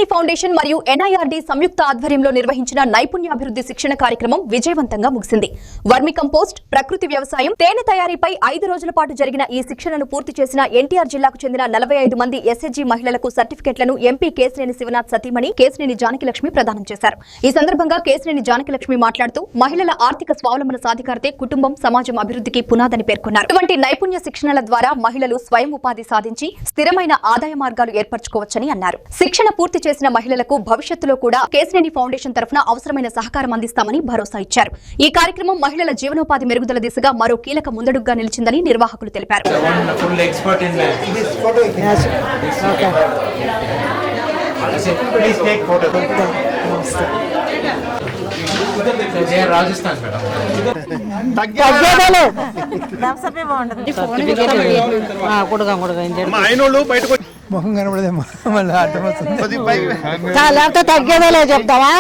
Kesineni foundation మరియు NIRD సంయుక్త ఆధ్వర్యంలో నిర్వహించిన నైపుణ్యాభివృద్ధి శిక్షణ కార్యక్రమం విజయవంతంగా ముగిసింది. వర్మి కంపోస్ట్, ప్రకృతి వ్యవసాయం, తేనె తయారీపై 5 రోజుల పాటు జరిగిన ఈ శిక్షణను పూర్తి చేసిన ఎన్టీఆర్ జిల్లాకు చెందిన 45 మంది ఎస్హెచ్జి మహిళలకు సర్టిఫికెట్లను ఎంపీ కేశినేని శివనాథ్ సతీమణి కేశినేని జానకిలక్ష్మి ప్రదానం చేశారు. ఈ సందర్భంగా కేశినేని జానకిలక్ష్మి మాట్లాడుతూ మహిళల ఆర్థిక స్వావలంబన సాధికారతే కుటుంబం, సమాజం అభివృద్ధికి పునాదని పేర్కొన్నారు. ఇటువంటి నైపుణ్య శిక్షణల ద్వారా మహిళలు స్వయం ఉపాధి సాధించి స్థిరమైన ఆదాయ మార్గాలు ఏర్పరచుకోవచ్చని అన్నారు. శిక్షణ పూర్తి చేసిన మహిళలకు భవిష్యత్తులో కూడా కేశినేని ఫౌండేషన్ తరఫున అవసరమైన సహకారం అందిస్తామని భరోసా ఇచ్చారు. ఈ కార్యక్రమం మహిళల జీవనోపాధి మెరుగుదల దిశగా మరో కీలక ముందడుగుగా నిలిచిందని నిర్వాహకులు తెలిపారు. మొహం కనబడదేమో మళ్ళీ అర్థం వస్తుంది. తగ్గేదేలే చెప్తావా.